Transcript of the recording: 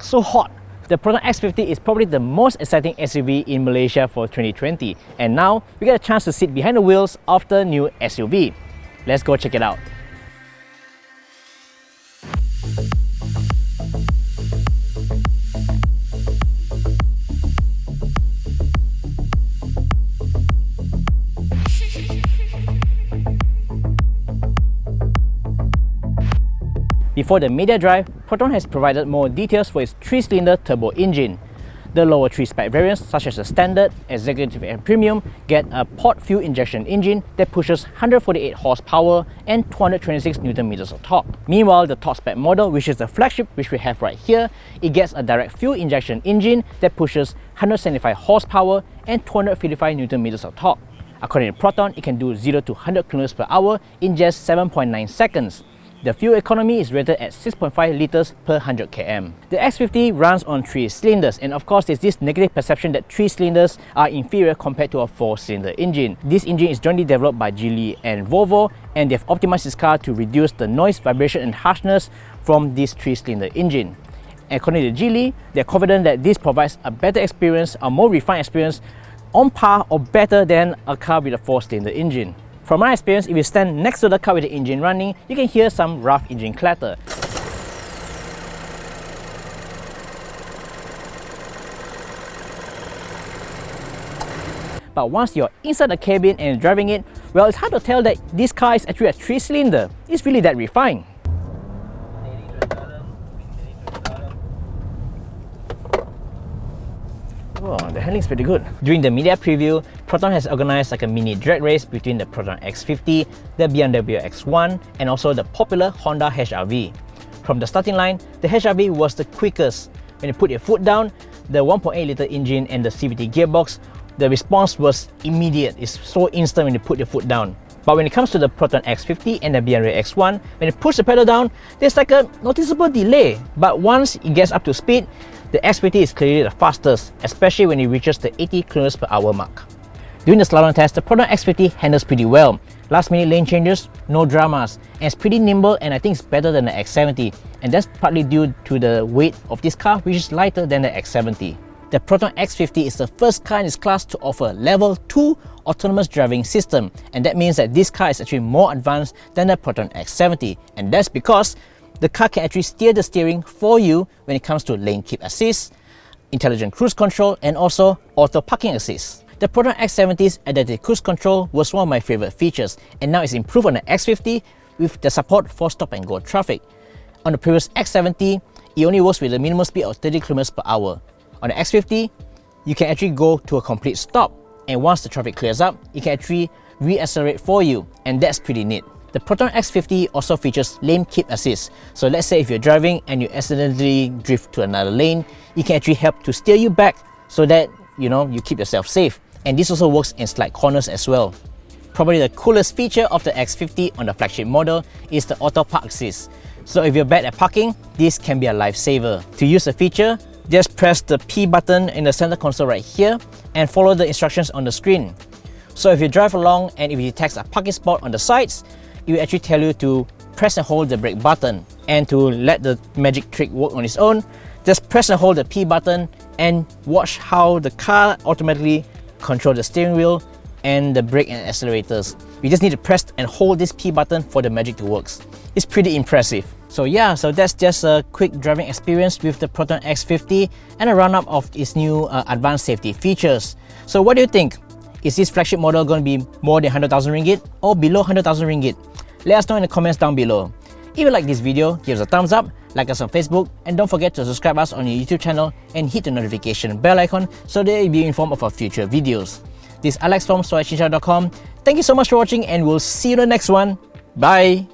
So hot! The Proton X50 is probably the most exciting SUV in Malaysia for 2020, and now we get a chance to sit behind the wheels of the new SUV. Let's go check it out. Before the media drive, Proton has provided more details for its 3-cylinder turbo engine. The lower 3-spec variants such as the Standard, Executive and Premium get a port fuel injection engine that pushes 148 horsepower and 226 Nm of torque. Meanwhile, the top-spec model, which is the Flagship, which we have right here, it gets a direct fuel injection engine that pushes 175 horsepower and 255 Nm of torque. According to Proton, it can do 0 to 100 km/h in just 7.9 seconds. The fuel economy is rated at 6.5 litres per 100 km. The X50 runs on 3 cylinders, and of course there's this negative perception that 3 cylinders are inferior compared to a 4-cylinder engine. This engine is jointly developed by Geely and Volvo, and they've optimized this car to reduce the noise, vibration and harshness from this 3-cylinder engine. According to Geely, they're confident that this provides a better experience, a more refined experience, on par or better than a car with a 4-cylinder engine. From my experience, if you stand next to the car with the engine running, you can hear some rough engine clatter. But once you're inside the cabin and driving it, well, it's hard to tell that this car is actually a 3-cylinder. It's really that refined. Oh, the handling's pretty good. During the media preview, Proton has organized like a mini drag race between the Proton X50, the BMW X1, and also the popular Honda HR-V. From the starting line, the HR-V was the quickest. When you put your foot down, the 1.8-litre engine and the CVT gearbox, the response was immediate. It's so instant when you put your foot down. But when it comes to the Proton X50 and the BMW X1, when you push the pedal down, there's like a noticeable delay. But once it gets up to speed, the X50 is clearly the fastest, especially when it reaches the 80 km/h mark. During the slalom test, the Proton X50 handles pretty well. Last-minute lane changes, no dramas, and it's pretty nimble, and I think it's better than the X70, and that's partly due to the weight of this car, which is lighter than the X70. The Proton X50 is the first car in its class to offer Level 2 autonomous driving system, and that means that this car is actually more advanced than the Proton X70, and that's because the car can actually steer the steering for you when it comes to lane keep assist, intelligent cruise control, and also auto parking assist. The Proton X70's adaptive cruise control was one of my favorite features, and now it's improved on the X50 with the support for stop and go traffic. On the previous X70, it only works with a minimum speed of 30 km/h. On the X50, you can actually go to a complete stop, and once the traffic clears up, it can actually re-accelerate for you, and that's pretty neat. The Proton X50 also features lane keep assist. So let's say if you're driving and you accidentally drift to another lane, it can actually help to steer you back so that you keep yourself safe. And this also works in slight corners as well. Probably the coolest feature of the X50 on the flagship model is the Autopark Assist. So if you're bad at parking, this can be a lifesaver. To use the feature, just press the P button in the center console right here and follow the instructions on the screen. So if you drive along and if it detects a parking spot on the sides, it will actually tell you to press and hold the brake button. And to let the magic trick work on its own, just press and hold the P button and watch how the car automatically controls the steering wheel and the brake and accelerators. You just need to press and hold this P button for the magic to work. It's pretty impressive. So yeah, so that's just a quick driving experience with the Proton X50 and a run-up of its new advanced safety features. So what do you think? Is this flagship model going to be more than 100,000 ringgit or below 100,000 ringgit? Let us know in the comments down below. If you like this video, give us a thumbs up, like us on Facebook, and don't forget to subscribe us on your YouTube channel and hit the notification bell icon so that you'll be informed of our future videos. This is Alex from soichinsha.com. Thank you so much for watching, and we'll see you in the next one. Bye!